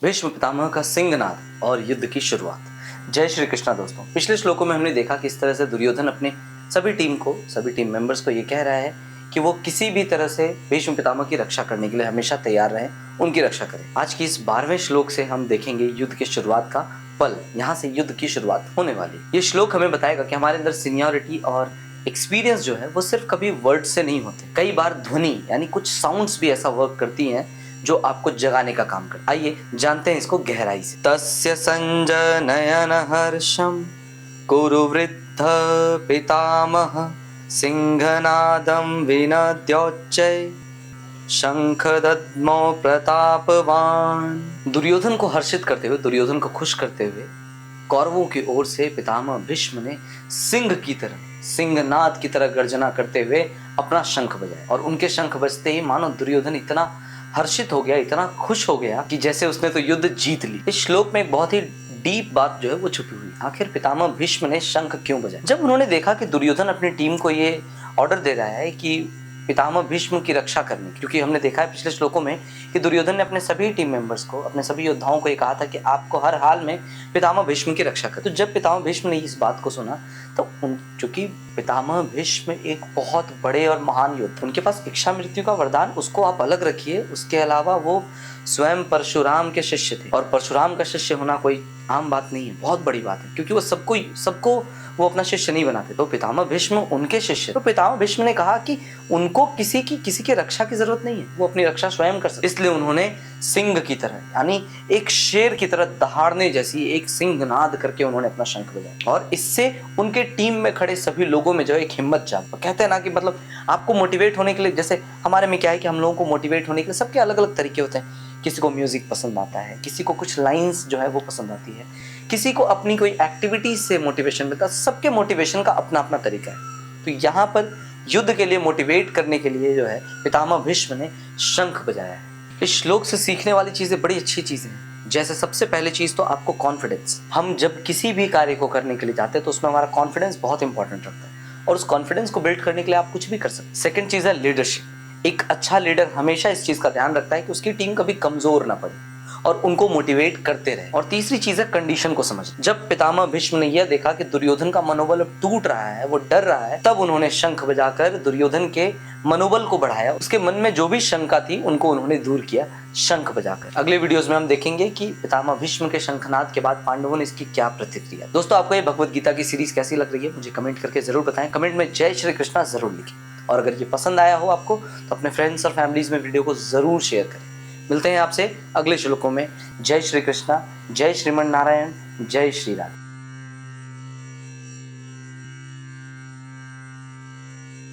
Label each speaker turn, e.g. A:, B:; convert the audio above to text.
A: भीष्म पितामह का सिंहनाद और युद्ध की शुरुआत। जय श्री कृष्णा दोस्तों। पिछले श्लोकों में हमने देखा किस तरह से दुर्योधन अपने सभी टीम मेंबर्स को ये कह रहा है कि वो किसी भी तरह से भीष्म पितामह की रक्षा करने के लिए हमेशा तैयार रहें, उनकी रक्षा करें। आज की इस 12वें श्लोक से हम देखेंगे युद्ध की शुरुआत का पल, यहाँ से युद्ध की शुरुआत होने वाली। ये श्लोक हमें बताएगा कि हमारे अंदर सीनियरिटी और एक्सपीरियंस जो है वो सिर्फ कभी वर्ड से नहीं होते, कई बार ध्वनि यानी कुछ साउंड्स भी ऐसा वर्क करती हैं जो आपको जगाने का काम करता है। आइए जानते हैं इसको गहराई से। तस्य संजय नयन हर्षम कुरु वृद्ध पितामह सिंहनादम विनद्योच्चै शंख दद्मो प्रतापवान। दुर्योधन को हर्षित करते हुए, दुर्योधन को खुश करते हुए कौरवों की ओर से पितामह भीष्म ने सिंह की तरह, सिंहनाद की तरह गर्जना करते हुए अपना शंख बजाया। और उनके शंख बजते ही मानो दुर्योधन इतना हर्षित हो गया, इतना खुश हो गया कि जैसे उसने तो युद्ध जीत ली। इस श्लोक में एक बहुत ही डीप बात जो है वो छुपी हुई। आखिर पितामह भीष्म ने शंख क्यों बजाया? जब उन्होंने देखा कि दुर्योधन अपनी टीम को ये ऑर्डर दे रहा है कि पितामह भीष्म की रक्षा करने की, क्योंकि हमने देखा है पिछले श्लोकों में कि दुर्योधन ने अपने सभी टीम मेंबर्स को, अपने सभी योद्धाओं को ये कहा था कि आपको हर हाल में पितामह भीष्म की रक्षा कर। तो जब पितामह भीष्म ने इस बात को सुना तो चूंकि पितामह भीष्म एक बहुत बड़े और महान योद्धा, उनके पास इच्छा मृत्यु का वरदान, उसको आप अलग रखिए, उसके अलावा वो स्वयं परशुराम के शिष्य थे। और परशुराम का शिष्य होना कोई आम बात नहीं है, बहुत बड़ी बात है, क्योंकि वो सबको वो अपना शिष्य नहीं बनाते। तो पितामह भीष्म उनके शिष्य, तो पितामह भीष्म ने कहा कि उनको किसी की रक्षा की जरूरत नहीं है, वो अपनी रक्षा स्वयं कर सकते। इसलिए उन्होंने सिंह की तरह, यानी एक शेर की तरह दहाड़ने जैसी एक सिंहनाद करके उन्होंने अपना शंख बजाया। और इससे उनके टीम में खड़े सभी लोगों में जो एक हिम्मत जाग। कहते हैं ना कि मतलब आपको मोटिवेट होने के लिए, जैसे हमारे में क्या है कि हम लोगों को मोटिवेट होने के लिए सबके अलग अलग तरीके होते हैं। किसी को म्यूजिक पसंद आता है, किसी को कुछ लाइंस जो है वो पसंद आती है, किसी को अपनी कोई एक्टिविटी से मोटिवेशन मिलता है। सबके मोटिवेशन का अपना अपना तरीका है। तो यहाँ पर युद्ध के लिए मोटिवेट करने के लिए जो है पितामह भीष्म ने शंख बजाया है। इस श्लोक से सीखने वाली चीजें बड़ी अच्छी चीजें हैं। जैसे सबसे पहली चीज तो आपको कॉन्फिडेंस। हम जब किसी भी कार्य को करने के लिए जाते हैं तो उसमें हमारा कॉन्फिडेंस बहुत इंपॉर्टेंट रखता है, और उस कॉन्फिडेंस को बिल्ड करने के लिए आप कुछ भी कर सकते हैं। सेकंड चीज है लीडरशिप। एक अच्छा लीडर हमेशा इस चीज का ध्यान रखता है कि उसकी टीम कभी कमजोर ना पड़े और उनको मोटिवेट करते रहे। और तीसरी चीज है कंडीशन को समझ। जब पितामह भीष्म ने यह देखा कि दुर्योधन का मनोबल अब टूट रहा है, वो डर रहा है, तब उन्होंने शंख बजाकर दुर्योधन के मनोबल को बढ़ाया। उसके मन में जो भी शंका थी उनको उन्होंने दूर किया शंख बजाकर। अगले वीडियोस में हम देखेंगे कि पितामह भीष्म के शंखनाद के बाद पांडवों ने इसकी क्या प्रतिक्रिया। दोस्तों, आपको ये भगवत गीता की सीरीज कैसी लग रही है मुझे कमेंट करके जरूर बताएं। कमेंट में जय श्री कृष्णा जरूर लिखें। और अगर ये पसंद आया हो आपको तो अपने फ्रेंड्स और फैमिलीज में वीडियो को जरूर शेयर करें। मिलते हैं आपसे अगले श्लोकों में। जय श्री कृष्णा, जय श्रीमन नारायण, जय श्री राम।